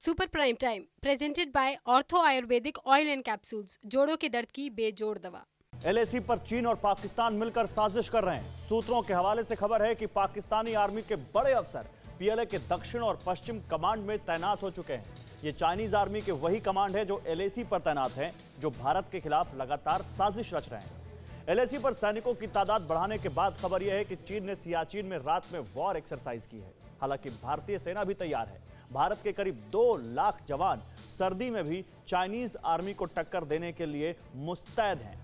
Super prime time presented by ortho Ayurvedic oil and capsules, जोड़ों के दर्द की बेजोड़ दवा। एलएसी पर चीन और पाकिस्तान मिलकर साजिश कर रहे हैं। सूत्रों के हवाले से खबर है कि पाकिस्तानी आर्मी के बड़े अफसर पीएलए के दक्षिण और पश्चिम कमांड में तैनात हो चुके हैं। ये चाइनीज आर्मी के वही कमांड है जो एलएसी पर तैनात हैं, जो भारत के खिलाफ लगातार साजिश रच रहे हैं। एलएसी पर सैनिकों की तादाद बढ़ाने के बाद खबर यह है कि चीन ने सियाचिन में रात में वॉर एक्सरसाइज की है। हालांकि भारतीय सेना भी तैयार है। भारत के करीब 2 लाख जवान सर्दी में भी चाइनीज आर्मी को टक्कर देने के लिए मुस्तैद हैं।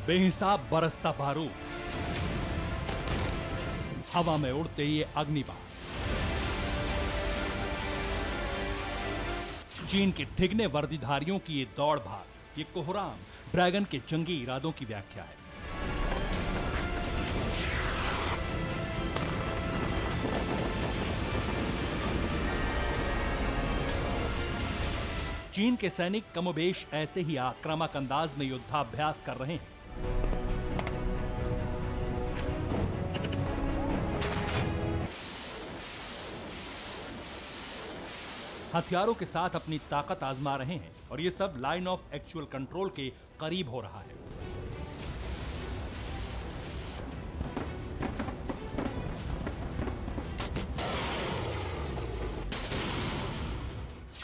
बेहिसाब बरसता बारूद, हवा में उड़ते ये अग्निबाण, चीन के ठिगने वर्दीधारियों की ये दौड़ भाग, ये कोहराम ड्रैगन के जंगी इरादों की व्याख्या है। चीन के सैनिक कमोबेश ऐसे ही आक्रामक अंदाज में युद्धाभ्यास कर रहे हैं। हथियारों के साथ अपनी ताकत आजमा रहे हैं और ये सब लाइन ऑफ एक्चुअल कंट्रोल के करीब हो रहा है।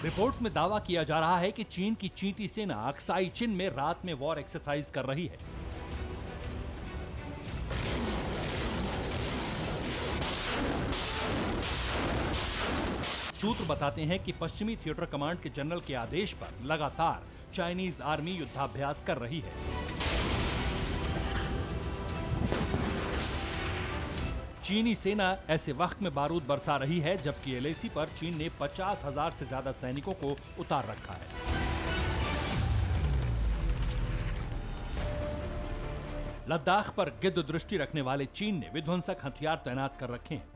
रिपोर्ट्स में दावा किया जा रहा है कि चीन की चींटी सेना अक्साई चिन में रात में वॉर एक्सरसाइज कर रही है। सूत्र बताते हैं कि पश्चिमी थिएटर कमांड के जनरल के आदेश पर लगातार चाइनीज आर्मी युद्धाभ्यास कर रही है। चीनी सेना ऐसे वक्त में बारूद बरसा रही है जबकि एलएसी पर चीन ने 50,000 से ज्यादा सैनिकों को उतार रखा है। लद्दाख पर गिद्ध दृष्टि रखने वाले चीन ने विध्वंसक हथियार तैनात कर रखे हैं।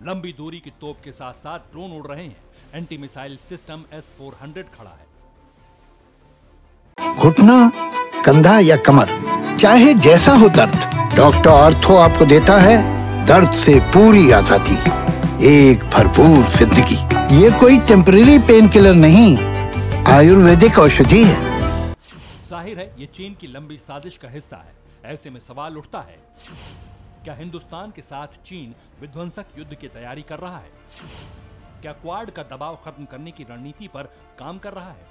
लंबी दूरी की तोप के साथ साथ ड्रोन उड़ रहे हैं। एंटी मिसाइल सिस्टम S-400 खड़ा है। घुटना, कंधा या कमर, चाहे जैसा हो दर्द, डॉक्टर ऑर्थो आपको देता है दर्द से पूरी आजादी, एक भरपूर जिंदगी। ये कोई टेम्परेरी पेन किलर नहीं, आयुर्वेदिक औषधि है। जाहिर है ये चीन की लंबी साजिश का हिस्सा है। ऐसे में सवाल उठता है, क्या हिंदुस्तान के साथ चीन विध्वंसक युद्ध की तैयारी कर रहा है? क्या क्वाड का दबाव खत्म करने की रणनीति पर काम कर रहा है?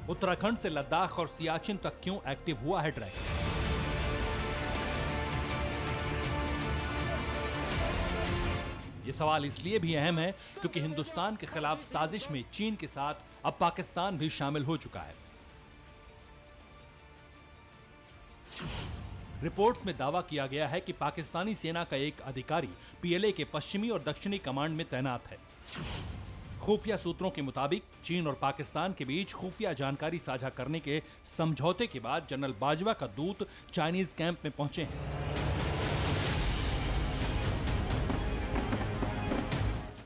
उत्तराखंड से लद्दाख और सियाचिन तक क्यों एक्टिव हुआ है ड्रैगन? ये सवाल इसलिए भी अहम है क्योंकि हिंदुस्तान के खिलाफ साजिश में चीन के साथ अब पाकिस्तान भी शामिल हो चुका है। रिपोर्ट्स में दावा किया गया है कि पाकिस्तानी सेना का एक अधिकारी पीएलए के पश्चिमी और दक्षिणी कमांड में तैनात है। खुफिया सूत्रों के मुताबिक चीन और पाकिस्तान के बीच खुफिया जानकारी साझा करने के समझौते के बाद जनरल बाजवा का दूत चाइनीज कैंप में पहुंचे हैं।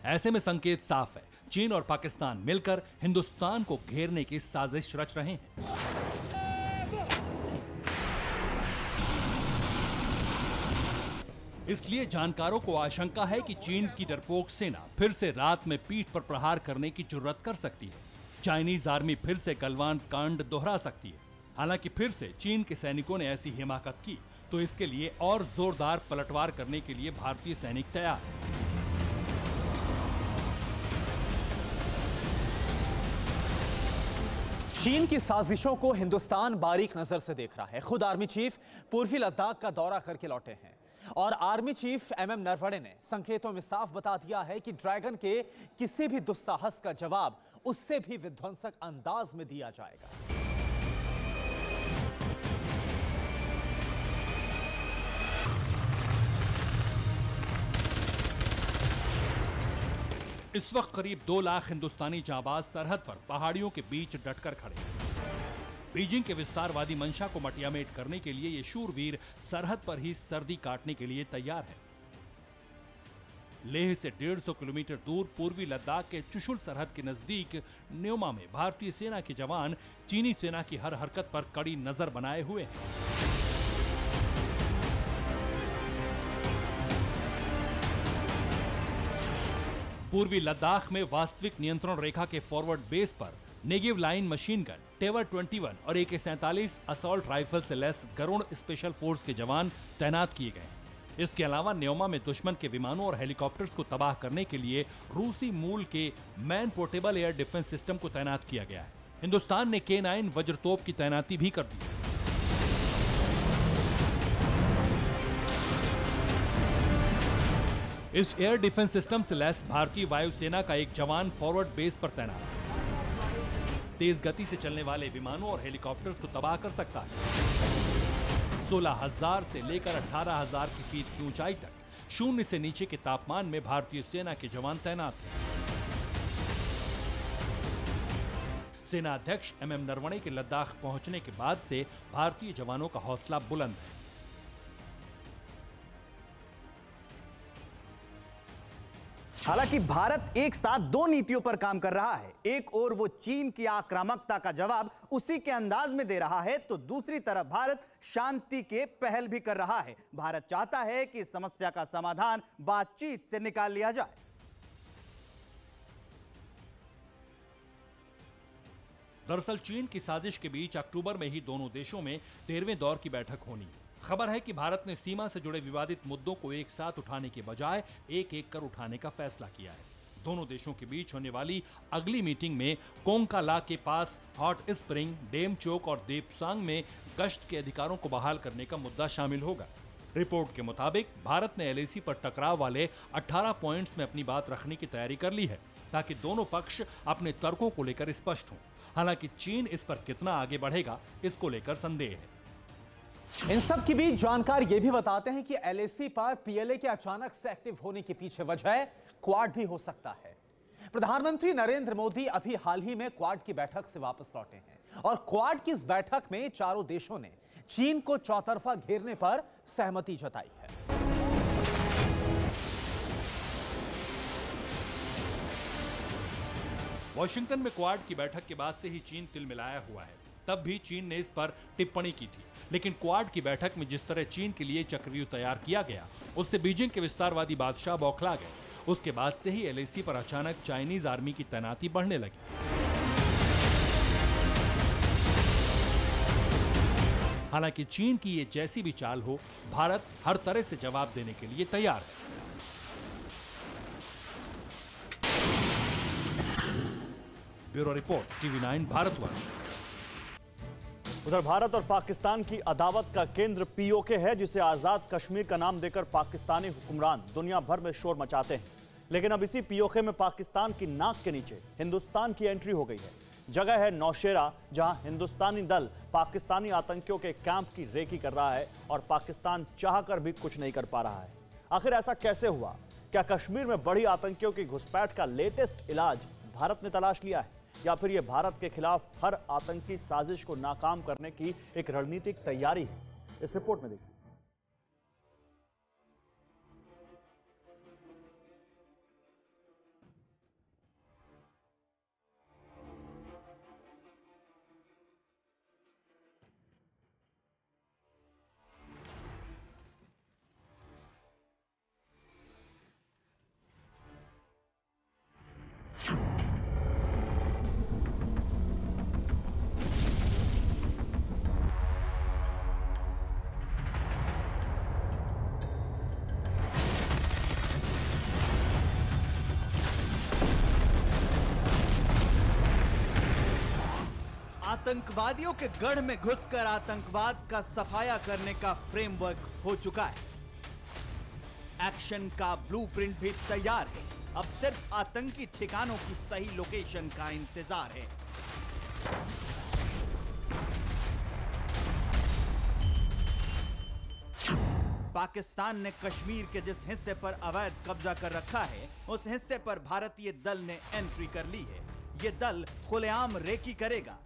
ऐसे में संकेत साफ है, चीन और पाकिस्तान मिलकर हिंदुस्तान को घेरने की साजिश रच रहे हैं। इसलिए जानकारों को आशंका है कि चीन की डरपोक सेना फिर से रात में पीठ पर प्रहार करने की जुर्रत कर सकती है। चाइनीज आर्मी फिर से गलवान कांड दोहरा सकती है। हालांकि फिर से चीन के सैनिकों ने ऐसी हिमाकत की तो इसके लिए और जोरदार पलटवार करने के लिए भारतीय सैनिक तैयार हैं। चीन की साजिशों को हिंदुस्तान बारीक नजर से देख रहा है। खुद आर्मी चीफ पूर्वी लद्दाख का दौरा करके लौटे हैं और आर्मी चीफ MM नरवणे ने संकेतों में साफ बता दिया है कि ड्रैगन के किसी भी दुस्साहस का जवाब उससे भी विध्वंसक अंदाज में दिया जाएगा। इस वक्त करीब 2 लाख हिंदुस्तानी जांबाज सरहद पर पहाड़ियों के बीच डटकर खड़े हैं। बीजिंग के विस्तारवादी मंशा को मटियामेट करने के लिए ये शूरवीर सरहद पर ही सर्दी काटने के लिए तैयार है। लेह से 150 किलोमीटर दूर पूर्वी लद्दाख के चुशुल सरहद के नजदीक न्योमा में भारतीय सेना के जवान चीनी सेना की हर हरकत पर कड़ी नजर बनाए हुए हैं। पूर्वी लद्दाख में वास्तविक नियंत्रण रेखा के फॉरवर्ड बेस पर नेगेव लाइन मशीन गन, टेवर 21 और AK-47 असॉल्ट राइफल से लैस गरुड़ स्पेशल फोर्स के जवान तैनात किए गए। इसके अलावा न्योमा में दुश्मन के विमानों और हेलीकॉप्टर्स को तबाह करने के लिए रूसी मूल के man portable air defence system को तैनात किया गया है। हिंदुस्तान ने K9 वज्रतोप की तैनाती भी कर दी है। इस एयर डिफेंस सिस्टम से लैस भारतीय वायुसेना का एक जवान फॉरवर्ड बेस पर तैनात है। तेज गति से चलने वाले विमानों और हेलीकॉप्टर्स को तबाह कर सकता है। 16,000 से लेकर 18,000 की फीट की ऊंचाई तक शून्य से नीचे के तापमान में भारतीय सेना के जवान तैनात हैं। सेना अध्यक्ष MM नरवणे के लद्दाख पहुंचने के बाद से भारतीय जवानों का हौसला बुलंद है। हालांकि भारत एक साथ दो नीतियों पर काम कर रहा है। एक ओर वो चीन की आक्रामकता का जवाब उसी के अंदाज में दे रहा है, तो दूसरी तरफ भारत शांति के पहल भी कर रहा है। भारत चाहता है कि इस समस्या का समाधान बातचीत से निकाल लिया जाए। दरअसल चीन की साजिश के बीच अक्टूबर में ही दोनों देशों में 13वें दौर की बैठक होनी है। खबर है कि भारत ने सीमा से जुड़े विवादित मुद्दों को एक साथ उठाने के बजाय एक एक कर उठाने का फैसला किया है। दोनों देशों के बीच होने वाली अगली मीटिंग में कोंकाला के पास हॉट स्प्रिंग, डेमचोक और देपसांग में गश्त के अधिकारों को बहाल करने का मुद्दा शामिल होगा। रिपोर्ट के मुताबिक भारत ने LAC पर टकराव वाले 18 पॉइंट्स में अपनी बात रखने की तैयारी कर ली है, ताकि दोनों पक्ष अपने तर्कों को लेकर स्पष्ट हों। हालांकि चीन इस पर कितना आगे बढ़ेगा, इसको लेकर संदेह है। इन सब के बीच जानकार यह भी बताते हैं कि LAC पर PLA के अचानक से एक्टिव होने के पीछे वजह क्वाड भी हो सकता है। प्रधानमंत्री नरेंद्र मोदी अभी हाल ही में क्वाड की बैठक से वापस लौटे हैं और क्वाड की इस बैठक में चारों देशों ने चीन को चौतरफा घेरने पर सहमति जताई है। वॉशिंगटन में क्वाड की बैठक के बाद से ही चीन तिलमिलाया हुआ है। तब भी चीन ने इस पर टिप्पणी की थी, लेकिन क्वाड की बैठक में जिस तरह चीन के लिए चक्रव्यूह तैयार किया गया, उससे बीजिंग के विस्तारवादी बादशाह बौखला गए। उसके बाद से ही LAC पर अचानक चाइनीज आर्मी की तैनाती बढ़ने लगी। हालांकि चीन की ये जैसी भी चाल हो, भारत हर तरह से जवाब देने के लिए तैयार है। Bureau report, TV9 Bharatvarsh. उधर भारत और पाकिस्तान की अदावत का केंद्र POK है, जिसे आजाद कश्मीर का नाम देकर पाकिस्तानी हुक्मरान दुनिया भर में शोर मचाते हैं। लेकिन अब इसी POK में पाकिस्तान की नाक के नीचे हिंदुस्तान की एंट्री हो गई है। जगह है नौशेरा, जहां हिंदुस्तानी दल पाकिस्तानी आतंकियों के कैंप की रेकी कर रहा है और पाकिस्तान चाहकर भी कुछ नहीं कर पा रहा है। आखिर ऐसा कैसे हुआ? क्या कश्मीर में बढ़ी आतंकियों की घुसपैठ का लेटेस्ट इलाज भारत ने तलाश लिया है, या फिर यह भारत के खिलाफ हर आतंकी साजिश को नाकाम करने की एक रणनीतिक तैयारी है? इस रिपोर्ट में देखिए। आतंकवादियों के गढ़ में घुसकर आतंकवाद का सफाया करने का फ्रेमवर्क हो चुका है। एक्शन का ब्लूप्रिंट भी तैयार है। अब सिर्फ आतंकी ठिकानों की सही लोकेशन का इंतजार है। पाकिस्तान ने कश्मीर के जिस हिस्से पर अवैध कब्जा कर रखा है, उस हिस्से पर भारतीय दल ने एंट्री कर ली है। यह दल खुलेआम रेकी करेगा।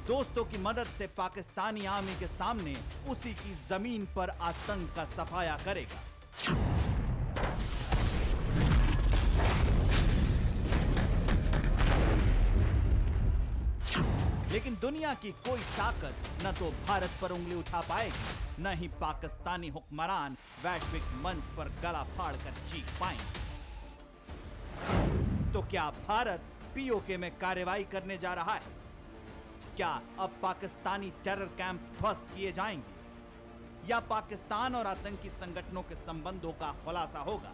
दोस्तों की मदद से पाकिस्तानी आर्मी के सामने उसी की जमीन पर आतंक का सफाया करेगा। लेकिन दुनिया की कोई ताकत न तो भारत पर उंगली उठा पाएगी, न ही पाकिस्तानी हुक्मरान वैश्विक मंच पर गला फाड़कर चीख पाएंगे। तो क्या भारत पीओके में कार्रवाई करने जा रहा है? क्या अब पाकिस्तानी टेरर कैंप ध्वस्त किए जाएंगे, या पाकिस्तान और आतंकी संगठनों के संबंधों का खुलासा होगा?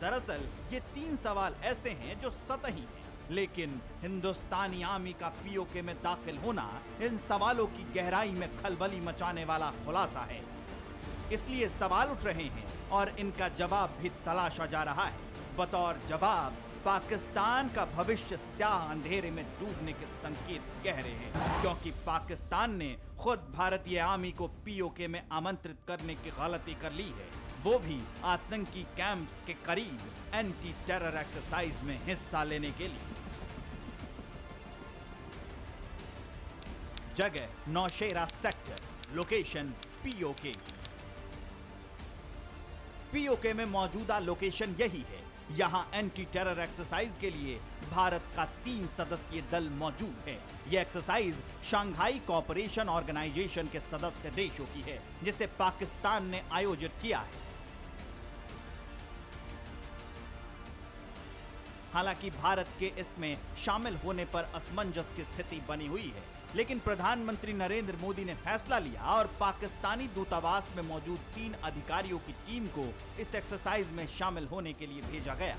दरअसल ये 3 सवाल ऐसे हैं जो सतही हैं, लेकिन हिंदुस्तानी आर्मी का पीओके में दाखिल होना इन सवालों की गहराई में खलबली मचाने वाला खुलासा है। इसलिए सवाल उठ रहे हैं और इनका जवाब भी तलाशा जा रहा है। बतौर जवाब, पाकिस्तान का भविष्य स्याह अंधेरे में डूबने के संकेत गहरे हैं, क्योंकि पाकिस्तान ने खुद भारतीय आर्मी को पीओके में आमंत्रित करने की गलती कर ली है, वो भी आतंकी कैंप्स के करीब एंटी टेरर एक्सरसाइज में हिस्सा लेने के लिए। जगह Naushera sector, location POK. POK में मौजूदा लोकेशन यही है। यहां एंटी टेरर एक्सरसाइज के लिए भारत का 3 सदस्यीय दल मौजूद है। यह एक्सरसाइज शंघाई कोऑपरेशन ऑर्गेनाइजेशन के सदस्य देशों की है, जिसे पाकिस्तान ने आयोजित किया है। हालांकि भारत के इसमें शामिल होने पर असमंजस की स्थिति बनी हुई है, लेकिन प्रधानमंत्री नरेंद्र मोदी ने फैसला लिया और पाकिस्तानी दूतावास में मौजूद 3 अधिकारियों की टीम को इस एक्सरसाइज में शामिल होने के लिए भेजा गया।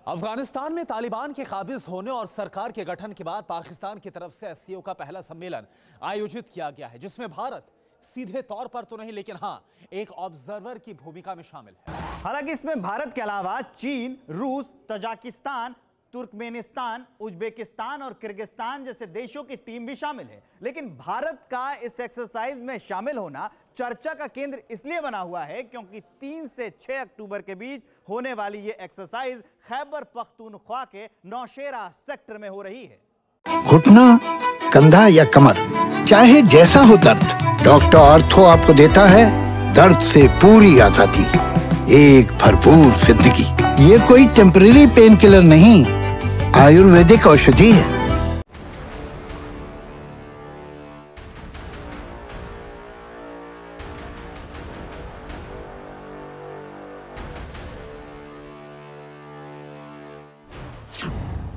अफगानिस्तान में तालिबान के काबिज होने और सरकार के गठन के बाद पाकिस्तान की तरफ से एससीओ का पहला सम्मेलन आयोजित किया गया है, जिसमें भारत सीधे तौर पर तो नहीं, लेकिन हां, एक ऑब्जर्वर की भूमिका में शामिल है। हालांकि इसमें भारत के अलावा चीन, रूस, तजाकिस्तान, तुर्कमेनिस्तान, उज्बेकिस्तान और किर्गिस्तान जैसे देशों की टीम भी शामिल है। लेकिन भारत का इस एक्सरसाइज में शामिल होना चर्चा का केंद्र इसलिए बना हुआ है क्योंकि 3 से 6 अक्टूबर के बीच होने वाली ये एक्सरसाइज खैबर पख्तूनख्वा के नौशेरा सेक्टर में हो रही है। घुटना, कंधा या कमर, चाहे जैसा हो दर्द, डॉक्टर ऑर्थो आपको देता है दर्द से पूरी आजादी, एक भरपूर जिंदगी। ये कोई टेम्परेरी पेन किलर नहीं, आयुर्वेदिक औषधि है।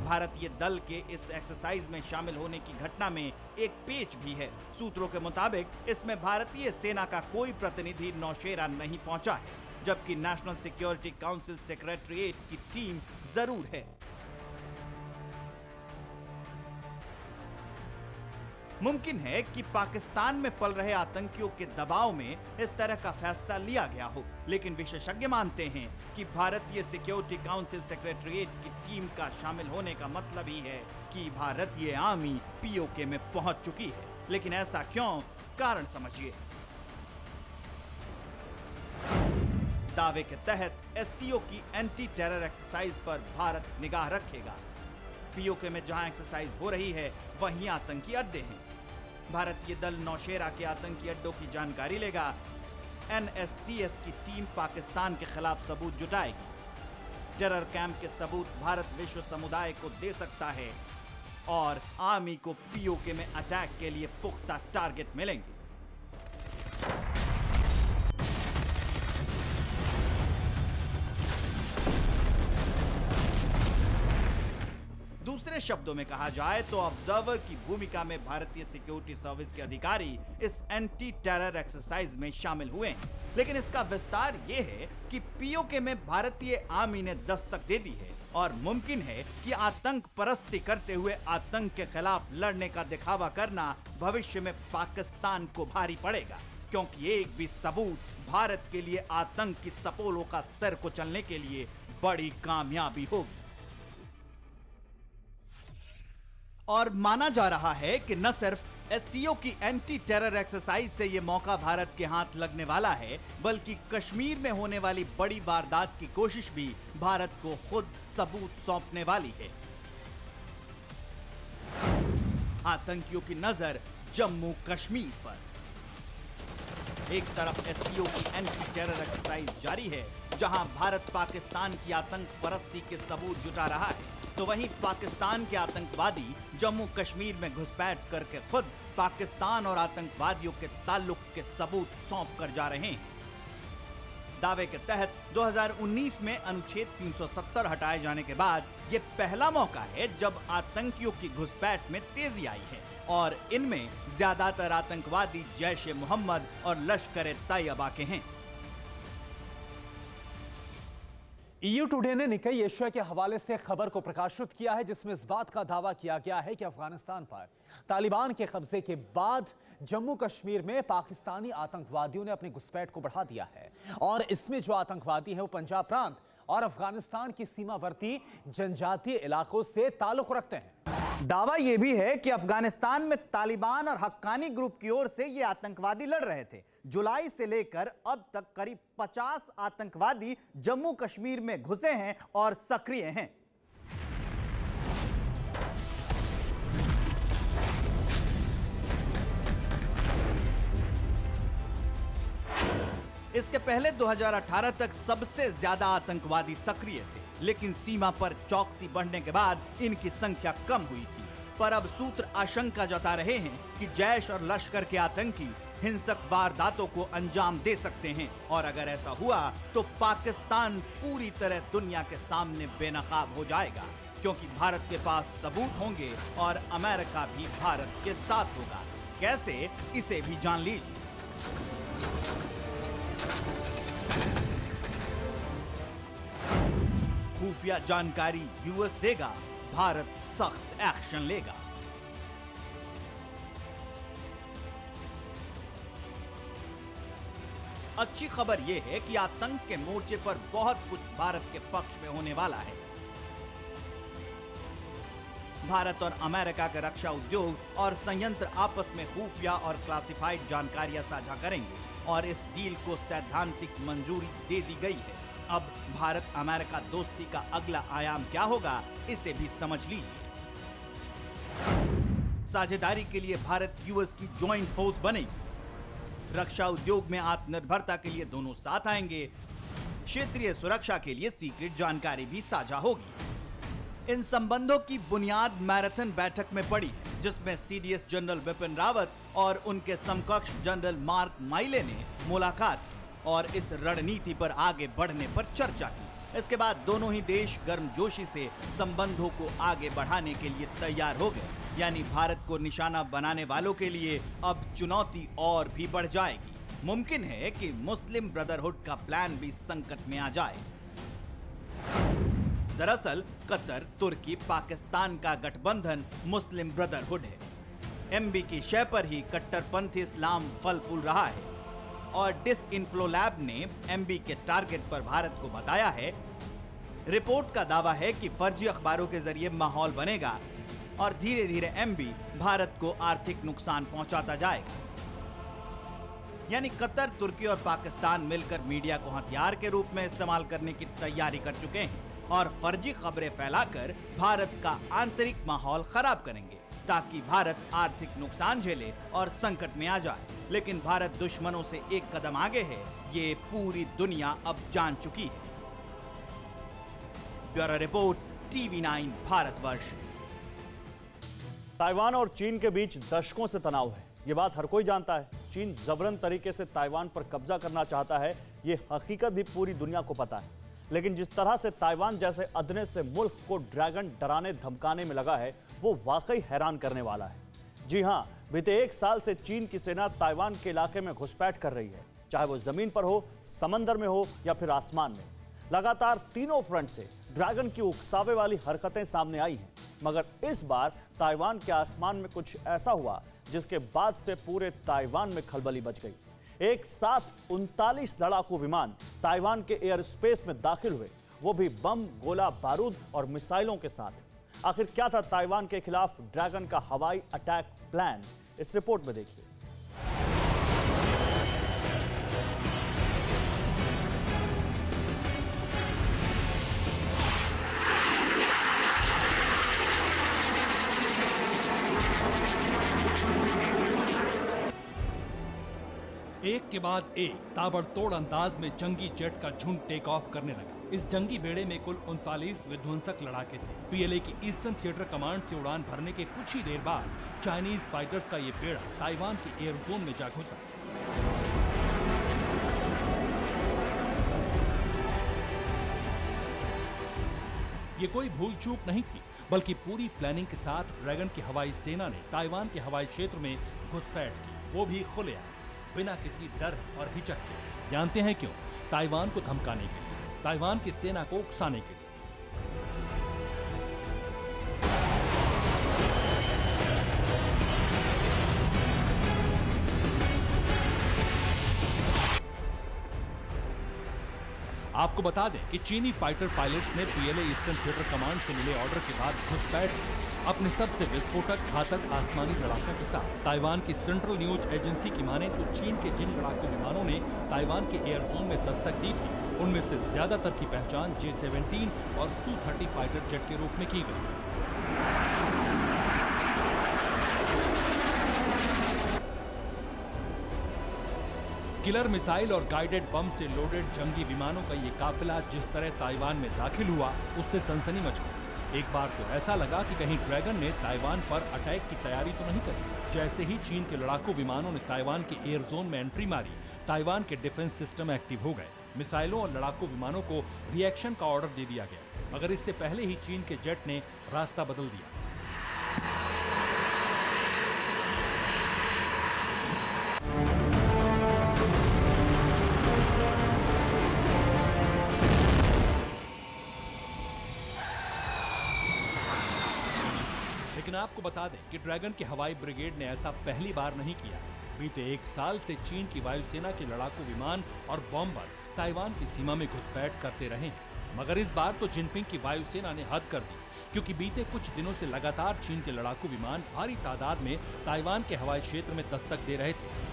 भारतीय दल के इस एक्सरसाइज में शामिल होने की घटना में एक पेच भी है। सूत्रों के मुताबिक इसमें भारतीय सेना का कोई प्रतिनिधि नौशेरा नहीं पहुंचा है, जबकि नेशनल सिक्योरिटी काउंसिल सेक्रेटरीट की टीम जरूर है। मुमकिन है कि पाकिस्तान में पल रहे आतंकियों के दबाव में इस तरह का फैसला लिया गया हो, लेकिन विशेषज्ञ मानते हैं कि भारतीय सिक्योरिटी काउंसिल सेक्रेटरीट की टीम का शामिल होने का मतलब ही है कि भारतीय आर्मी पीओके में पहुंच चुकी है। लेकिन ऐसा क्यों? कारण समझिए। दावे के तहत एससीओ की एंटी टेरर एक्सरसाइज पर भारत निगाह रखेगा। पीओके में जहां एक्सरसाइज हो रही है, वहीं आतंकी अड्डे हैं। भारतीय दल नौशेरा के आतंकी अड्डों की जानकारी लेगा। एनएससीएस की टीम पाकिस्तान के खिलाफ सबूत जुटाएगी। टेरर कैंप के सबूत भारत विश्व समुदाय को दे सकता है और आर्मी को पीओके में अटैक के लिए पुख्ता टारगेट मिलेंगे। दूसरे शब्दों में कहा जाए तो ऑब्जर्वर की भूमिका में भारतीय सिक्योरिटी सर्विस के अधिकारी इस एंटी टेरर एक्सरसाइज में शामिल हुए हैं। लेकिन इसका विस्तार यह है कि पीओके में भारतीय आर्मी ने दस्तक दे दी है और मुमकिन है कि आतंक परस्ती करते हुए आतंक के खिलाफ लड़ने का दिखावा करना भविष्य में पाकिस्तान को भारी पड़ेगा, क्योंकि एक भी सबूत भारत के लिए आतंक की सपोलों का सर कुचलने के लिए बड़ी कामयाबी होगी। और माना जा रहा है कि न सिर्फ एससीओ की एंटी टेरर एक्सरसाइज से ये मौका भारत के हाथ लगने वाला है, बल्कि कश्मीर में होने वाली बड़ी वारदात की कोशिश भी भारत को खुद सबूत सौंपने वाली है। आतंकियों की नजर जम्मू कश्मीर पर। एक तरफ एससीओ की एंटी टेरर एक्सरसाइज जारी है, जहां भारत पाकिस्तान की आतंक परस्ती के सबूत जुटा रहा है, तो वहीं पाकिस्तान के आतंकवादी जम्मू कश्मीर में घुसपैठ करके खुद पाकिस्तान और आतंकवादियों के ताल्लुक के सबूत सौंप कर जा रहे हैं। दावे के तहत 2019 में अनुच्छेद 370 हटाए जाने के बाद ये पहला मौका है जब आतंकियों की घुसपैठ में तेजी आई है, और इनमें ज्यादातर आतंकवादी जैश-ए-मोहम्मद और लश्कर-ए-तैयबा के हैं। EU टुडे ने निकाई एशिया के हवाले से खबर को प्रकाशित किया है, जिसमें इस बात का दावा किया गया है कि अफगानिस्तान पर तालिबान के कब्जे के बाद जम्मू कश्मीर में पाकिस्तानी आतंकवादियों ने अपनी घुसपैठ को बढ़ा दिया है, और इसमें जो आतंकवादी हैं वो पंजाब प्रांत और अफगानिस्तान की सीमावर्ती जनजातीय इलाकों से ताल्लुक रखते हैं। दावा यह भी है कि अफगानिस्तान में तालिबान और हक्कानी ग्रुप की ओर से ये आतंकवादी लड़ रहे थे। जुलाई से लेकर अब तक करीब 50 आतंकवादी जम्मू कश्मीर में घुसे हैं और सक्रिय हैं। इसके पहले 2018 तक सबसे ज्यादा आतंकवादी सक्रिय थे, लेकिन सीमा पर चौकसी बढ़ने के बाद इनकी संख्या कम हुई थी। पर अब सूत्र आशंका जता रहे हैं कि जैश और लश्कर के आतंकी हिंसक वारदातों को अंजाम दे सकते हैं, और अगर ऐसा हुआ तो पाकिस्तान पूरी तरह दुनिया के सामने बेनकाब हो जाएगा, क्योंकि भारत के पास सबूत होंगे और अमेरिका भी भारत के साथ होगा। कैसे, इसे भी जान लीजिए। खुफिया जानकारी यूएस देगा, भारत सख्त एक्शन लेगा। अच्छी खबर यह है कि आतंक के मोर्चे पर बहुत कुछ भारत के पक्ष में होने वाला है। भारत और अमेरिका के रक्षा उद्योग और संयंत्र आपस में खुफिया और क्लासिफाइड जानकारियां साझा करेंगे, और इस डील को सैद्धांतिक मंजूरी दे दी गई है। अब भारत अमेरिका दोस्ती का अगला आयाम क्या होगा, इसे भी समझ लीजिए। साझेदारी के लिए भारत यूएस की ज्वाइंट फोर्स बनेगी। रक्षा उद्योग में आत्मनिर्भरता के लिए दोनों साथ आएंगे। क्षेत्रीय सुरक्षा के लिए सीक्रेट जानकारी भी साझा होगी। इन संबंधों की बुनियाद मैराथन बैठक में पड़ी है, जिसमें सीडीएस जनरल बिपिन रावत और उनके समकक्ष जनरल मार्क माइले ने मुलाकात की और इस रणनीति पर आगे बढ़ने पर चर्चा की। इसके बाद दोनों ही देश गर्मजोशी से संबंधों को आगे बढ़ाने के लिए तैयार हो गए। यानी भारत को निशाना बनाने वालों के लिए अब चुनौती और भी बढ़ जाएगी। मुमकिन है कि मुस्लिम ब्रदरहुड का प्लान भी संकट में आ जाए। दरअसल कतर, तुर्की, पाकिस्तान का गठबंधन मुस्लिम ब्रदरहुड है। एमबी की शय पर ही कट्टरपंथी इस्लाम फल फूल रहा है, और डिसइंफ्लो लैब ने एमबी के टारगेट पर भारत को बताया है। रिपोर्ट का दावा है कि फर्जी अखबारों के जरिए माहौल बनेगा और धीरे धीरे एमबी भारत को आर्थिक नुकसान पहुंचाता जाएगा। यानी कतर, तुर्की और पाकिस्तान मिलकर मीडिया को हथियार के रूप में इस्तेमाल करने की तैयारी कर चुके हैं और फर्जी खबरें फैलाकर भारत का आंतरिक माहौल खराब करेंगे, ताकि भारत आर्थिक नुकसान झेले और संकट में आ जाए। लेकिन भारत दुश्मनों से एक कदम आगे है, ये पूरी दुनिया अब जान चुकी है। Bureau report, TV9 Bharatvarsh. Taiwan और चीन के बीच दशकों से तनाव है, ये बात हर कोई जानता है। चीन जबरन तरीके से ताइवान पर कब्जा करना चाहता है, ये हकीकत भी पूरी दुनिया को पता है। लेकिन जिस तरह से ताइवान जैसे अदने से मुल्क को ड्रैगन डराने धमकाने में लगा है, वो वाकई हैरान करने वाला है। जी हां, बीते एक साल से चीन की सेना ताइवान के इलाके में घुसपैठ कर रही है, चाहे वो जमीन पर हो, समंदर में हो या फिर आसमान में। लगातार तीनों फ्रंट से ड्रैगन की उकसावे वाली हरकतें सामने आई हैं, मगर इस बार ताइवान के आसमान में कुछ ऐसा हुआ जिसके बाद से पूरे ताइवान में खलबली मच गई। एक साथ 39 लड़ाकू विमान ताइवान के एयर स्पेस में दाखिल हुए, वो भी बम, गोला बारूद और मिसाइलों के साथ। आखिर क्या था ताइवान के खिलाफ ड्रैगन का हवाई अटैक प्लान? इस रिपोर्ट में देखिए। एक के बाद एक ताबड़तोड़ अंदाज में जंगी जेट का झुंड टेक ऑफ करने लगा। इस जंगी बेड़े में कुल 39 विध्वंसक लड़ाके थे। पीएलए की ईस्टर्न थिएटर कमांड से उड़ान भरने के कुछ ही देर बाद चाइनीज फाइटर्स का ये बेड़ा ताइवान के एयर जोन में जा घुसा। ये कोई भूल चूक नहीं थी, बल्कि पूरी प्लानिंग के साथ ड्रैगन की हवाई सेना ने ताइवान के हवाई क्षेत्र में घुसपैठ की, वो भी खुलेआम, बिना किसी डर और हिचक के। जानते हैं क्यों? ताइवान को धमकाने के लिए, ताइवान की सेना को उकसाने के लिए। आपको बता दें कि चीनी फाइटर पायलट्स ने पीएलए ईस्टर्न थिएटर कमांड से मिले ऑर्डर के बाद घुसपैठ की। अपने सबसे विस्फोटक घातक आसमानी लड़ाकों के साथ ताइवान की सेंट्रल न्यूज एजेंसी की माने तो चीन के जिन लड़ाकू विमानों ने ताइवान के एयर जोन में दस्तक दी थी, उनमें से ज्यादातर की पहचान J-17 और Su-30 फाइटर जेट के रूप में की गई। किलर मिसाइल और गाइडेड बम से लोडेड जंगी विमानों का ये काफिला जिस तरह ताइवान में दाखिल हुआ, उससे सनसनी मच गई। एक बार तो ऐसा लगा कि कहीं ड्रैगन ने ताइवान पर अटैक की तैयारी तो नहीं करी। जैसे ही चीन के लड़ाकू विमानों ने ताइवान के एयर जोन में एंट्री मारी, ताइवान के डिफेंस सिस्टम एक्टिव हो गए। मिसाइलों और लड़ाकू विमानों को रिएक्शन का ऑर्डर दे दिया गया, मगर इससे पहले ही चीन के जेट ने रास्ता बदल दिया। लेकिन आपको बता दें कि ड्रैगन की हवाई ब्रिगेड ने ऐसा पहली बार नहीं किया। बीते एक साल से चीन की वायुसेना के लड़ाकू विमान और बॉम्बर ताइवान की सीमा में घुसपैठ करते रहे हैं। मगर इस बार तो जिनपिंग की वायुसेना ने हद कर दी, क्योंकि बीते कुछ दिनों से लगातार चीन के लड़ाकू विमान भारी तादाद में ताइवान के हवाई क्षेत्र में दस्तक दे रहे थे।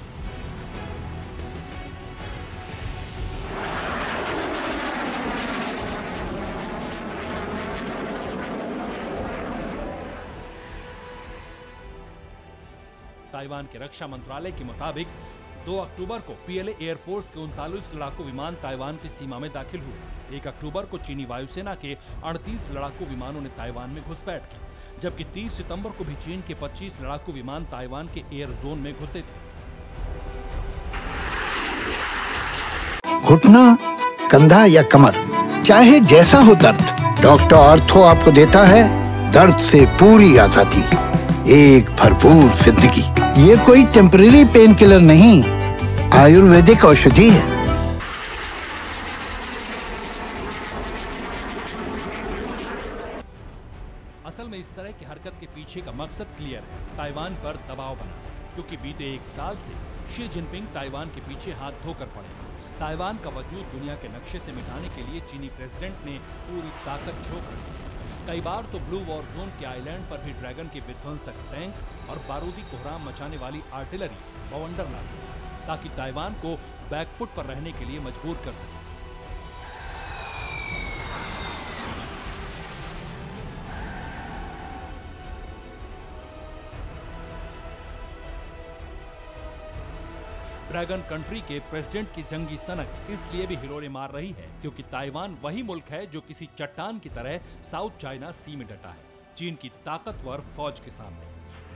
ताइवान के रक्षा मंत्रालय के मुताबिक 2 अक्टूबर को पीएलए एयरफोर्स के 39 लड़ाकू विमान ताइवान की सीमा में दाखिल हुए। 1 अक्टूबर को चीनी वायुसेना के 38 लड़ाकू विमानों ने ताइवान में घुसपैठ की, जबकि 30 सितंबर को भी चीन के 25 लड़ाकू विमान ताइवान के एयर जोन में घुसे थे। घुटना, कंधा या कमर, चाहे जैसा हो दर्द, डॉक्टर ऑर्थो आपको देता है दर्द से पूरी आजादी, एक भरपूर जिंदगी। ये कोई टेम्परेरी पेन किलर नहीं, आयुर्वेदिक औषधि है। असल में इस तरह की हरकत के पीछे का मकसद क्लियर है, ताइवान पर दबाव बनाना, क्योंकि बीते एक साल से शी जिनपिंग ताइवान के पीछे हाथ धोकर पड़े हैं। ताइवान का वजूद दुनिया के नक्शे से मिटाने के लिए चीनी प्रेसिडेंट ने पूरी ताकत झोंक रखी है। कई बार तो ब्लू वॉर जोन के आइलैंड पर भी ड्रैगन के विध्वंसक टैंक और बारूदी कोहराम मचाने वाली आर्टिलरी बवंडर ला चुकी, ताकि ताइवान को बैकफुट पर रहने के लिए मजबूर कर सके। ड्रैगन कंट्री के प्रेसिडेंट की जंगी सनक इसलिए भी हिलोरे मार रही है क्योंकि ताइवान वही मुल्क है जो किसी चट्टान की तरह साउथ चाइना सी में डटा है, चीन की ताकतवर फौज के सामने।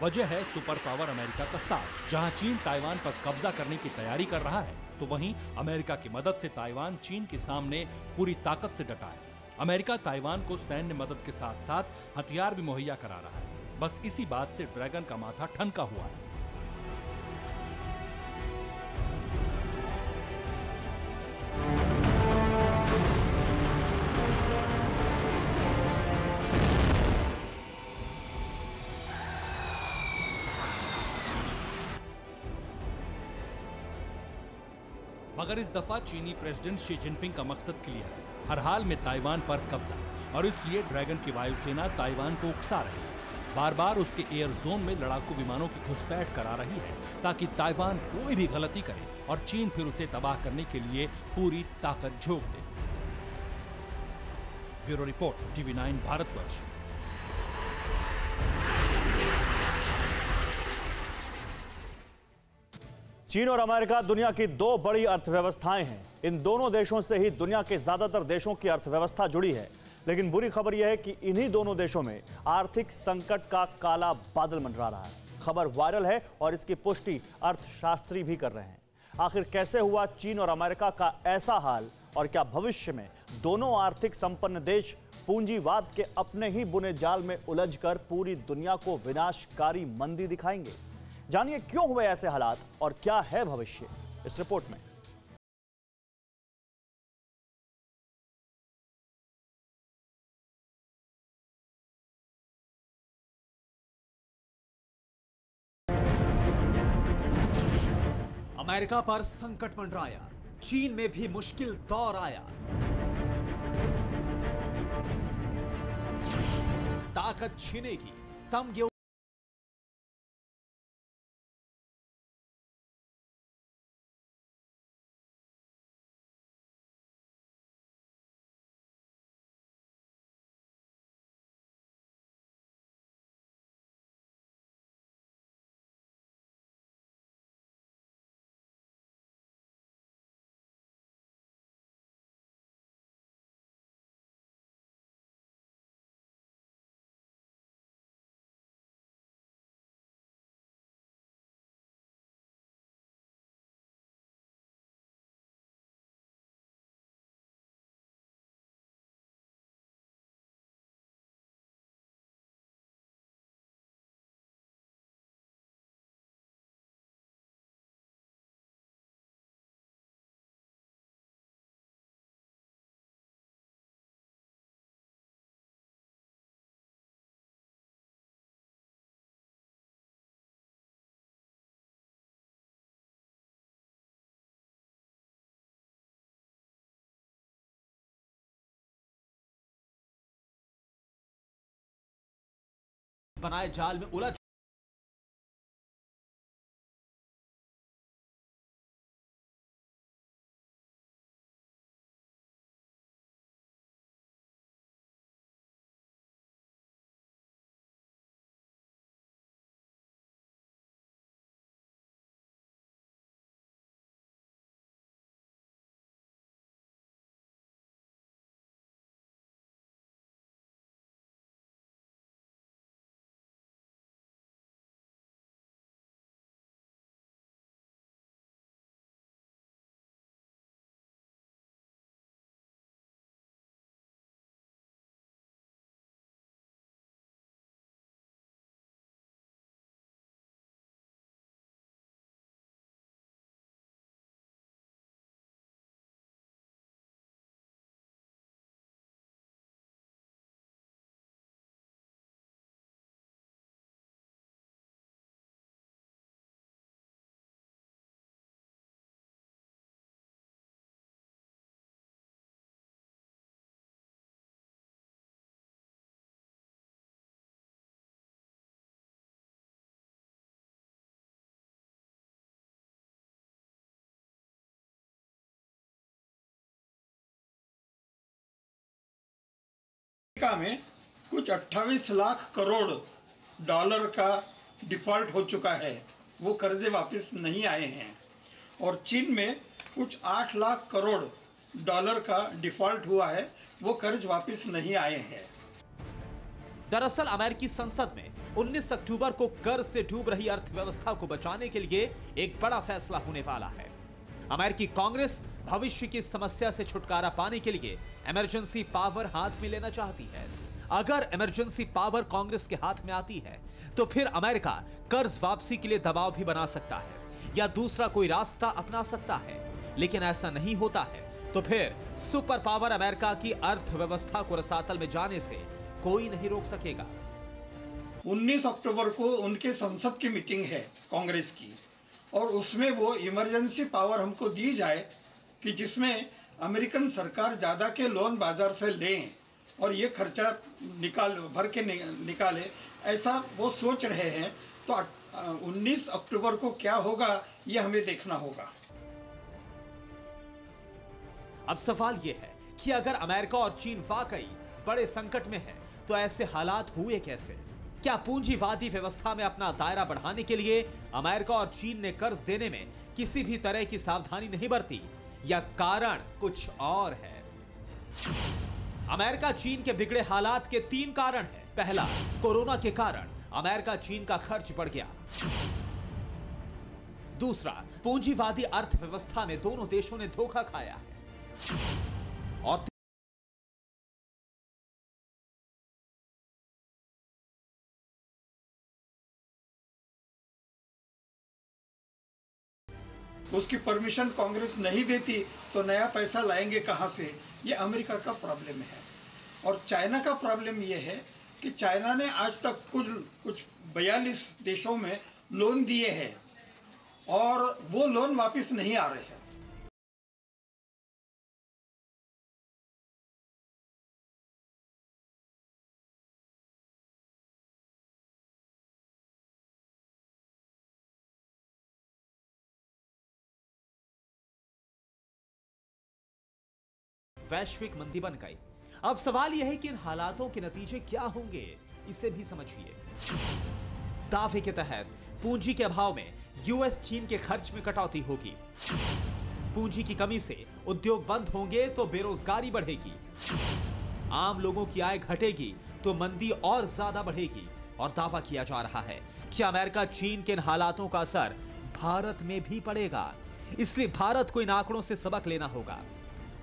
वजह है सुपर पावर अमेरिका का साथ। जहां चीन ताइवान पर कब्जा करने की तैयारी कर रहा है, तो वहीं अमेरिका की मदद से ताइवान चीन के सामने पूरी ताकत से डटा है। अमेरिका ताइवान को सैन्य मदद के साथ साथ हथियार भी मुहैया करा रहा है। बस इसी बात से ड्रैगन का माथा ठनका हुआ है। मगर इस दफा चीनी प्रेसिडेंट शी जिनपिंग का मकसद क्लियर है, हर हाल में ताइवान पर कब्जा, और इसलिए ड्रैगन की वायुसेना ताइवान को उकसा रही है। बार बार उसके एयर जोन में लड़ाकू विमानों की घुसपैठ करा रही है ताकि ताइवान कोई भी गलती करे और चीन फिर उसे तबाह करने के लिए पूरी ताकत झोंक दे। Bureau report, TV9 Bharatvarsh. चीन और अमेरिका दुनिया की दो बड़ी अर्थव्यवस्थाएं हैं। इन दोनों देशों से ही दुनिया के ज्यादातर देशों की अर्थव्यवस्था जुड़ी है। लेकिन बुरी खबर यह है कि इन्हीं दोनों देशों में आर्थिक संकट का काला बादल मंडरा रहा है। खबर वायरल है और इसकी पुष्टि अर्थशास्त्री भी कर रहे हैं। आखिर कैसे हुआ चीन और अमेरिका का ऐसा हाल, और क्या भविष्य में दोनों आर्थिक संपन्न देश पूंजीवाद के अपने ही बुने जाल में उलझकर पूरी दुनिया को विनाशकारी मंदी दिखाएंगे? जानिए क्यों हुए ऐसे हालात और क्या है भविष्य, इस रिपोर्ट में। अमेरिका पर संकट मंडराया, चीन में भी मुश्किल दौर आया। ताकत छीनेगी, तमगे बनाए जाल में उलझ अमेरिका में कुछ 28 लाख करोड़ डॉलर का डिफॉल्ट हो चुका है, वो कर्जे वापस नहीं आए हैं। और चीन में कुछ 8 लाख करोड़ डॉलर का डिफॉल्ट हुआ है, वो कर्ज वापस नहीं आए हैं। दरअसल अमेरिकी संसद में 19 अक्टूबर को कर्ज से डूब रही अर्थव्यवस्था को बचाने के लिए एक बड़ा फैसला होने वाला है। अमेरिकी कांग्रेस भविष्य की समस्या से छुटकारा पाने के लिए इमरजेंसी पावर हाथ में लेना चाहती है। अगर इमरजेंसी पावर कांग्रेस के हाथ में आती है तो फिर अमेरिका कर्ज वापसी के लिए दबाव भी बना सकता है या दूसरा कोई रास्ता अपना सकता है। लेकिन ऐसा नहीं होता है तो फिर सुपर पावर अमेरिका की अर्थव्यवस्था को रसातल में जाने से कोई नहीं रोक सकेगा। 19 अक्टूबर को उनके संसद की मीटिंग है कांग्रेस की, और उसमें वो इमरजेंसी पावर हमको दी जाए कि जिसमें अमेरिकन सरकार ज़्यादा के लोन बाजार से लें और ये खर्चा भर के निकाले, ऐसा वो सोच रहे हैं। तो 19 अक्टूबर को क्या होगा ये हमें देखना होगा। अब सवाल यह है कि अगर अमेरिका और चीन वाकई बड़े संकट में है तो ऐसे हालात हुए कैसे? क्या पूंजीवादी व्यवस्था में अपना दायरा बढ़ाने के लिए अमेरिका और चीन ने कर्ज देने में किसी भी तरह की सावधानी नहीं बरती, या कारण कुछ और है? अमेरिका चीन के बिगड़े हालात के 3 कारण हैं। पहला, कोरोना के कारण अमेरिका चीन का खर्च बढ़ गया। दूसरा, पूंजीवादी अर्थव्यवस्था में दोनों देशों ने धोखा खाया है। और उसकी परमिशन कांग्रेस नहीं देती तो नया पैसा लाएंगे कहां से? ये अमेरिका का प्रॉब्लम है। और चाइना का प्रॉब्लम ये है कि चाइना ने आज तक कुछ 42 देशों में लोन दिए हैं और वो लोन वापस नहीं आ रहे हैं। वैश्विक मंदी बन गई। अब सवाल यह है कि इन हालातों के नतीजे क्या होंगे, इसे भी समझिए। दावे के तहत पूंजी के अभाव में यूएस चीन के खर्च में कटौती होगी। पूंजी की कमी से उद्योग बंद होंगे तो बेरोजगारी बढ़ेगी। आम लोगों की आय घटेगी तो मंदी और ज्यादा बढ़ेगी। और दावा किया जा रहा है कि अमेरिका चीन के इन हालातों का असर भारत में भी पड़ेगा। इसलिए भारत को इन आंकड़ों से सबक लेना होगा।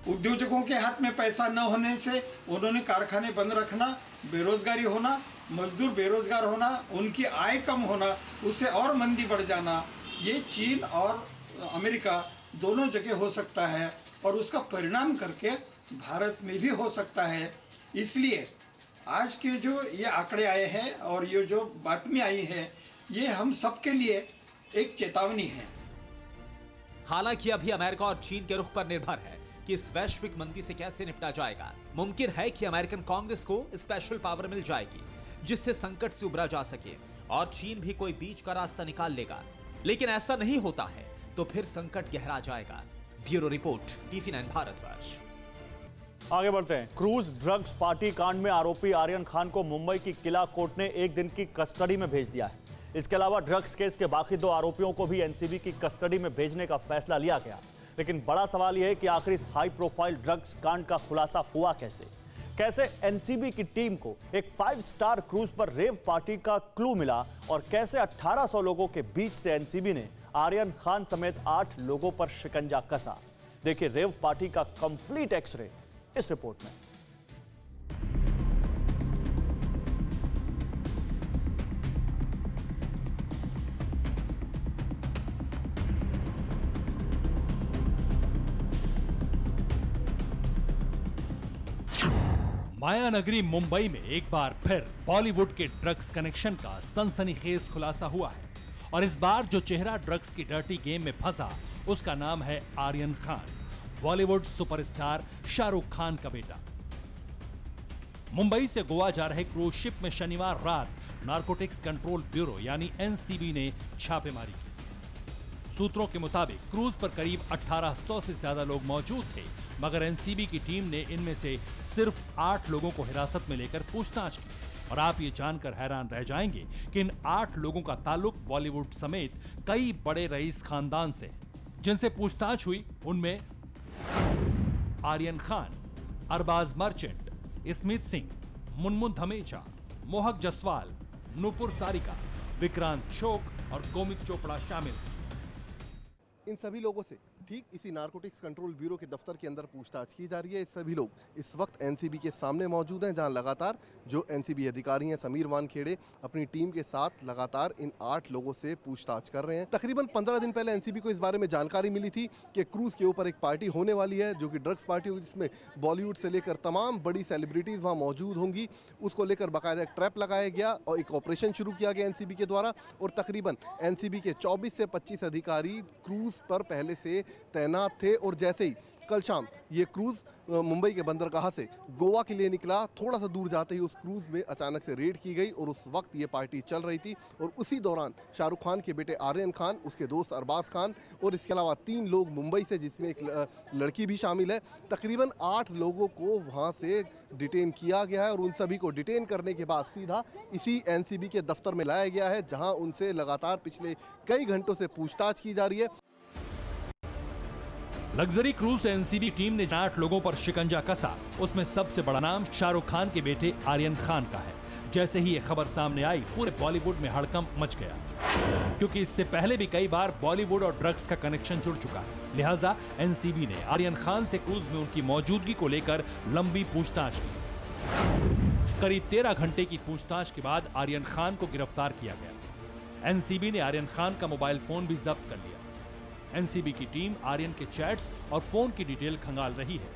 उद्योजकों के हाथ में पैसा न होने से उन्होंने कारखाने बंद रखना, बेरोजगारी होना, मजदूर बेरोजगार होना, उनकी आय कम होना, उससे और मंदी बढ़ जाना, ये चीन और अमेरिका दोनों जगह हो सकता है और उसका परिणाम करके भारत में भी हो सकता है। इसलिए आज के जो ये आंकड़े आए हैं और ये जो बातमी आई है, ये हम सबके लिए एक चेतावनी है। हालांकि अभी अमेरिका और चीन के रुख पर निर्भर है कि इस वैश्विक मंदी से कैसे निपटा जाएगा। मुमकिन है कि अमेरिकन कांग्रेस को स्पेशल पावर मिल जाएगी जिससे संकट से उबरा जा सके और चीन भी कोई बीच का रास्ता निकाल लेगा। लेकिन ऐसा नहीं होता है तो फिर संकट गहरा जाएगा। Bureau report, TV9 Bharatvarsh. आगे बढ़ते हैं। क्रूज ड्रग्स पार्टी कांड में आरोपी आर्यन खान को मुंबई की किला कोर्ट ने 1 दिन की कस्टडी में भेज दिया है। इसके अलावा ड्रग्स केस के बाकी 2 आरोपियों को भी एनसीबी की कस्टडी में भेजने का फैसला लिया गया। लेकिन बड़ा सवाल यह है कि आखिर इस हाई प्रोफाइल ड्रग्स कांड का खुलासा हुआ कैसे एनसीबी की टीम को एक 5 स्टार क्रूज पर रेव पार्टी का क्लू मिला और कैसे 1800 लोगों के बीच से एनसीबी ने आर्यन खान समेत 8 लोगों पर शिकंजा कसा। देखिए रेव पार्टी का कंप्लीट एक्सरे इस रिपोर्ट में। माया नगरी मुंबई में एक बार फिर बॉलीवुड के ड्रग्स कनेक्शन का सनसनीखेज खुलासा हुआ है और इस बार जो चेहरा ड्रग्स की डर्टी गेम में फंसा उसका नाम है आर्यन खान, बॉलीवुड सुपरस्टार शाहरुख खान का बेटा। मुंबई से गोवा जा रहे क्रूज शिप में शनिवार रात नारकोटिक्स कंट्रोल ब्यूरो यानी एनसीबी ने छापेमारी की। सूत्रों के मुताबिक क्रूज पर करीब 1800 से ज्यादा लोग मौजूद थे, मगर एनसीबी की टीम ने इनमें से सिर्फ 8 लोगों को हिरासत में लेकर पूछताछ की। और आप ये जानकर हैरान रह जाएंगे कि इन 8 लोगों का ताल्लुक बॉलीवुड समेत कई बड़े रईस खानदान से है। जिनसे पूछताछ हुई उनमें आर्यन खान, अरबाज मर्चेंट, स्मित सिंह, मुनमुन धमेचा, मोहक जसवाल, नूपुर सारिका, विक्रांत चोक और गोमित चोपड़ा शामिल। इन सभी लोगों से ठीक इसी नारकोटिक्स कंट्रोल ब्यूरो के दफ्तर के अंदर पूछताछ की जा रही है। ये सभी लोग इस वक्त एनसीबी के सामने मौजूद हैं, जहां लगातार जो एनसीबी अधिकारी हैं समीर वानखेड़े अपनी टीम के साथ लगातार इन 8 लोगों से पूछताछ कर रहे हैं। तकरीबन 15 दिन पहले एनसीबी को इस बारे में जानकारी मिली थी कि क्रूज के ऊपर एक पार्टी होने वाली है जो कि ड्रग्स पार्टी होगी, जिसमें बॉलीवुड से लेकर तमाम बड़ी सेलिब्रिटीज वहाँ मौजूद होंगी। उसको लेकर बाकायदा एक ट्रैप लगाया गया और एक ऑपरेशन शुरू किया गया एनसीबी के द्वारा और तकरीबन एनसीबी के 24 से 25 अधिकारी क्रूज पर पहले से तैनात थे और जैसे ही कल शाम ये क्रूज मुंबई के बंदरगाह से गोवा के लिए निकला। थोड़ा सा दूर जाते ही उस क्रूज में अचानक से रेड की गई और उस वक्त ये पार्टी चल रही थी और उसी दौरान शाहरुख खान के बेटे आर्यन खान, उसके दोस्त अरबाज खान और इसके अलावा 3 लोग मुंबई से, जिसमें एक लड़की भी शामिल है, तकरीबन 8 लोगों को वहाँ से डिटेन किया गया है और उन सभी को डिटेन करने के बाद सीधा इसी एनसीबी के दफ्तर में लाया गया है, जहाँ उनसे लगातार पिछले कई घंटों से पूछताछ की जा रही है। लग्जरी क्रूज एनसीबी टीम ने 8 लोगों पर शिकंजा कसा। उसमें सबसे बड़ा नाम शाहरुख खान के बेटे आर्यन खान का है। जैसे ही ये खबर सामने आई, पूरे बॉलीवुड में हड़कंप मच गया, क्योंकि इससे पहले भी कई बार बॉलीवुड और ड्रग्स का कनेक्शन जुड़ चुका है। लिहाजा एनसीबी ने आर्यन खान से क्रूज में उनकी मौजूदगी को लेकर लंबी पूछताछ की। करीब 13 घंटे की पूछताछ के बाद आर्यन खान को गिरफ्तार किया गया। एनसीबी ने आर्यन खान का मोबाइल फोन भी जब्त कर लिया। एनसीबी की टीम आर्यन के चैट्स और फोन की डिटेल खंगाल रही है।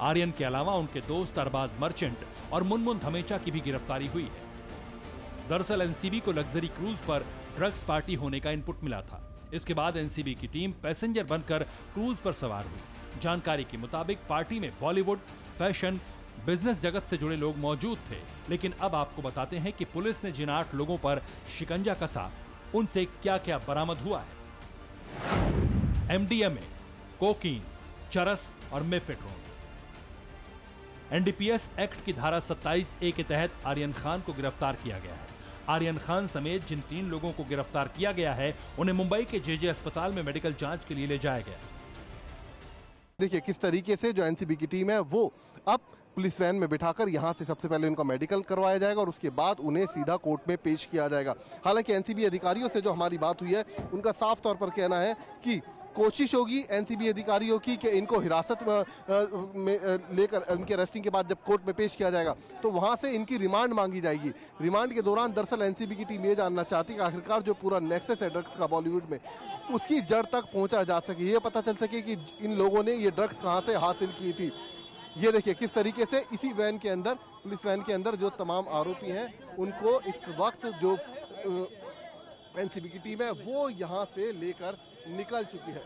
आर्यन के अलावा उनके दोस्त अरबाज मर्चेंट और मुनमुन धमेचा की भी गिरफ्तारी हुई है। दरअसल एनसीबी को लग्जरी क्रूज पर ड्रग्स पार्टी होने का इनपुट मिला था। इसके बाद एनसीबी की टीम पैसेंजर बनकर क्रूज पर सवार हुई। जानकारी के मुताबिक पार्टी में बॉलीवुड, फैशन, बिजनेस जगत से जुड़े लोग मौजूद थे। लेकिन अब आपको बताते हैं कि पुलिस ने जिन 8 लोगों पर शिकंजा कसा, उनसे क्या क्या बरामद हुआ है। एमडीएमए, कोकीन, चरस और मेफेड्रोन। एनडीपीएस एक्ट की धारा 27A के तहत आर्यन खान को गिरफ्तार किया गया है। आर्यन खान समेत जिन 3 लोगों को गिरफ्तार किया गया है, उन्हें मुंबई के जेजे अस्पताल में मेडिकल जांच के लिए ले जाया गया। देखिए किस तरीके से जो एनसीबी की टीम है वो अब पुलिस वैन में बिठाकर यहाँ से सबसे पहले उनका मेडिकल करवाया जाएगा और उसके बाद उन्हें सीधा कोर्ट में पेश किया जाएगा। हालांकि एनसीबी अधिकारियों से जो हमारी बात हुई है, उनका साफ तौर पर कहना है कि कोशिश होगी एनसीबी अधिकारियों की कि इनको हिरासत में लेकर उनके अरेस्टिंग के बाद जब कोर्ट में पेश किया जाएगा तो वहां से इनकी रिमांड मांगी जाएगी। रिमांड के दौरान दरअसल एनसीबी की टीम ये जानना चाहती है कि आखिरकार जो पूरा नेक्सस है ड्रग्स का बॉलीवुड में, उसकी जड़ तक पहुंचा जा सके, ये पता चल सके कि इन लोगों ने ये ड्रग्स कहाँ से हासिल की थी। ये देखिए किस तरीके से इसी वैन के अंदर, पुलिस वैन के अंदर जो तमाम आरोपी हैं उनको इस वक्त जो एनसीबी की टीम है वो यहाँ से लेकर निकल चुकी है।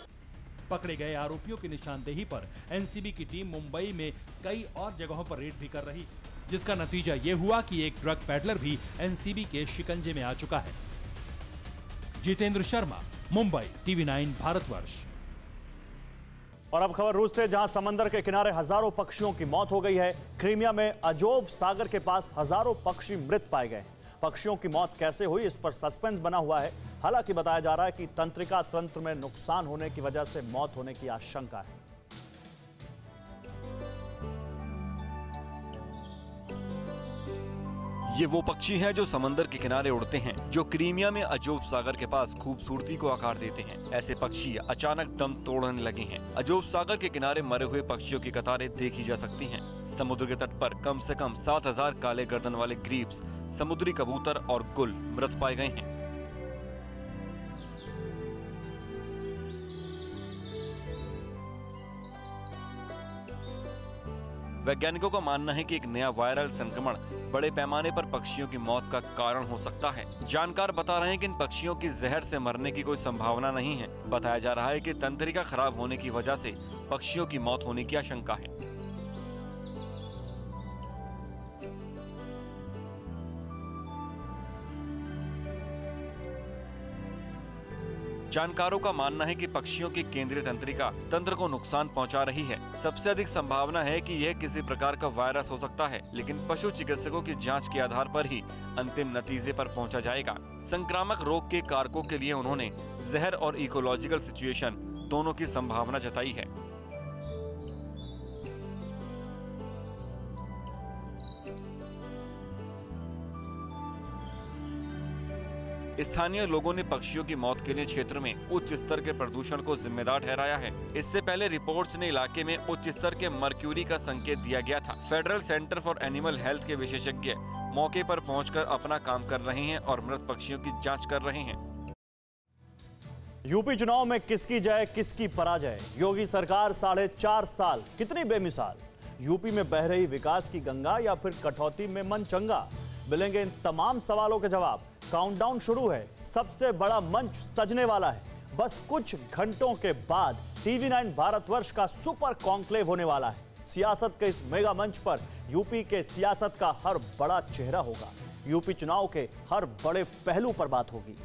पकड़े गए आरोपियों की निशानदेही पर एनसीबी की टीम मुंबई में कई और जगहों पर रेड भी कर रही, जिसका नतीजा ये हुआ कि एक ड्रग पैडलर भी एनसीबी के शिकंजे में आ चुका है। जितेंद्र शर्मा, मुंबई, TV9 भारतवर्ष। और अब खबर रूस से, जहां समंदर के किनारे हजारों पक्षियों की मौत हो गई है। क्रीमिया में अजोव सागर के पास हजारों पक्षी मृत पाए गए। पक्षियों की मौत कैसे हुई, इस पर सस्पेंस बना हुआ है। हालांकि बताया जा रहा है कि तंत्रिका तंत्र में नुकसान होने की वजह से मौत होने की आशंका है। ये वो पक्षी हैं जो समंदर के किनारे उड़ते हैं, जो क्रीमिया में अजोव सागर के पास खूबसूरती को आकार देते हैं। ऐसे पक्षी अचानक दम तोड़ने लगे हैं। अजोव सागर के किनारे मरे हुए पक्षियों की कतारें देखी जा सकती हैं। समुद्र के तट पर कम से कम 7000 काले गर्दन वाले ग्रीप्स, समुद्री कबूतर और गुल मृत पाए गए हैं। वैज्ञानिकों का मानना है कि एक नया वायरल संक्रमण बड़े पैमाने पर पक्षियों की मौत का कारण हो सकता है। जानकार बता रहे हैं कि इन पक्षियों की जहर से मरने की कोई संभावना नहीं है। बताया जा रहा है कि तंत्रिका खराब होने की वजह से पक्षियों की मौत होने की आशंका है। जानकारों का मानना है कि पक्षियों की केंद्रीय तंत्रिका तंत्र को नुकसान पहुंचा रही है। सबसे अधिक संभावना है कि यह किसी प्रकार का वायरस हो सकता है, लेकिन पशु चिकित्सकों की जांच के आधार पर ही अंतिम नतीजे पर पहुंचा जाएगा। संक्रामक रोग के कारकों के लिए उन्होंने जहर और इकोलॉजिकल सिचुएशन दोनों की संभावना जताई है। स्थानीय लोगों ने पक्षियों की मौत के लिए क्षेत्र में उच्च स्तर के प्रदूषण को जिम्मेदार ठहराया है। इससे पहले रिपोर्ट्स ने इलाके में उच्च स्तर के मर्क्यूरी का संकेत दिया गया था। Federal centre for animal health के विशेषज्ञ मौके पर पहुंचकर अपना काम कर रहे हैं और मृत पक्षियों की जांच कर रहे हैं। यूपी चुनाव में किसकी जय किसकी पराजय, योगी सरकार 4.5 साल कितनी बेमिसाल। यूपी में बह रही विकास की गंगा या फिर कटौती में मन चंगा, मिलेंगे इन तमाम सवालों के जवाब। काउंटडाउन शुरू है, सबसे बड़ा मंच सजने वाला है। बस कुछ घंटों के बाद TV9 भारतवर्ष का सुपर कॉन्क्लेव होने वाला है। सियासत के इस मेगा मंच पर यूपी के सियासत का हर बड़ा चेहरा होगा। यूपी चुनाव के हर बड़े पहलू पर बात होगी।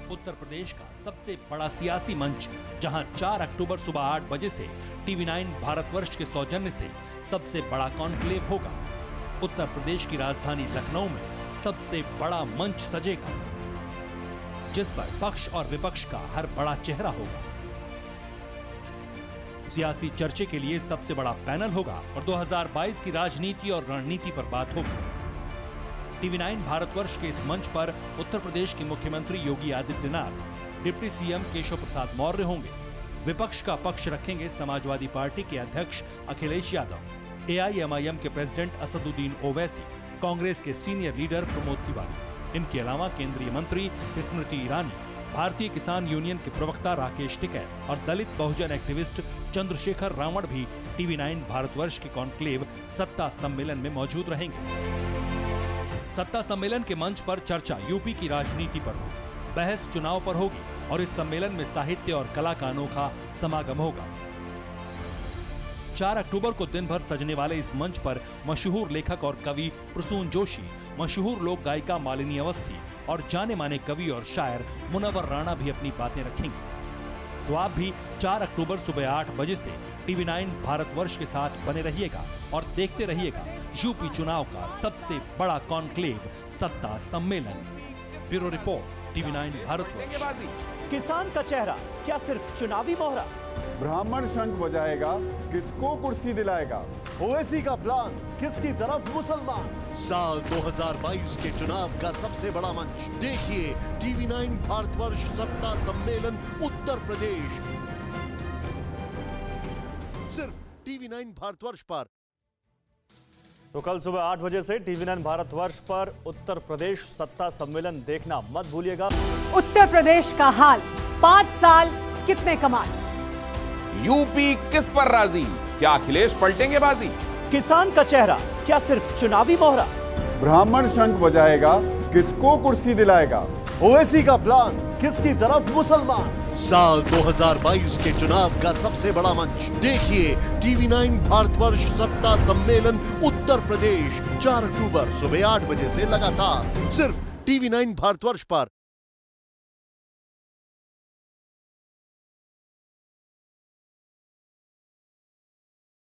उत्तर प्रदेश का सबसे बड़ा सियासी मंच, जहां 4 अक्टूबर सुबह 8 बजे से TV9 भारतवर्ष के सौजन्य से सबसे बड़ा कॉन्क्लेव होगा। उत्तर प्रदेश की राजधानी लखनऊ में सबसे बड़ा मंच सजेगा, जिस पर पक्ष और विपक्ष का हर बड़ा चेहरा होगा। सियासी चर्चे के लिए सबसे बड़ा पैनल होगा और 2022 की राजनीति और रणनीति पर बात होगी। TV9 भारतवर्ष के इस मंच पर उत्तर प्रदेश के मुख्यमंत्री योगी आदित्यनाथ, डिप्टी CM केशव प्रसाद मौर्य होंगे। विपक्ष का पक्ष रखेंगे समाजवादी पार्टी के अध्यक्ष अखिलेश यादव, AIMIM के प्रेसिडेंट असदुद्दीन ओवैसी, कांग्रेस के सीनियर लीडर प्रमोद तिवारी। इनके अलावा केंद्रीय मंत्री स्मृति ईरानी, भारतीय किसान यूनियन के प्रवक्ता राकेश टिकैत और दलित बहुजन एक्टिविस्ट चंद्रशेखर रावण भी TV9 भारतवर्ष के कॉन्क्लेव सत्ता सम्मेलन में मौजूद रहेंगे। सत्ता सम्मेलन के मंच पर चर्चा यूपी की राजनीति पर होगी, बहस चुनाव पर होगी और इस सम्मेलन में साहित्य और कला का अनोखा समागम होगा। 4 अक्टूबर को दिन भर सजने वाले इस मंच पर मशहूर लेखक और कवि प्रसून जोशी, मशहूर लोक गायिका मालिनी अवस्थी और जाने माने कवि और शायर मुनव्वर राणा भी अपनी बातें रखेंगे। तो आप भी 4 अक्टूबर सुबह 8 बजे से TV9 भारतवर्ष के साथ बने रहिएगा और देखते रहिएगा यूपी चुनाव का सबसे बड़ा कॉन्क्लेव सत्ता सम्मेलन। Bureau report, TV9 Bharatvarsh. किसान का चेहरा क्या सिर्फ चुनावी मोहरा? ब्राह्मण शंख बजाएगा, किसको कुर्सी दिलाएगा? ओवैसी का प्लान, किसकी तरफ मुसलमान? साल 2022 के चुनाव का सबसे बड़ा मंच देखिए TV9 भारतवर्ष सत्ता सम्मेलन उत्तर प्रदेश, सिर्फ TV9 भारतवर्ष पर। तो कल सुबह 8 बजे से TV9 भारतवर्ष पर उत्तर प्रदेश सत्ता सम्मेलन देखना मत भूलिएगा। उत्तर प्रदेश का हाल, 5 साल कितने कमाल। यूपी किस पर राजी, क्या अखिलेश पलटेंगे बाजी? किसान का चेहरा क्या सिर्फ चुनावी मोहरा? ब्राह्मण शंख बजाएगा, किसको कुर्सी दिलाएगा? ओवैसी का प्लान, किसकी तरफ मुसलमान? साल 2022 के चुनाव का सबसे बड़ा मंच देखिए TV9 भारतवर्ष सत्ता सम्मेलन उत्तर प्रदेश, 4 अक्टूबर सुबह 8 बजे से लगातार सिर्फ TV9 भारतवर्ष पर।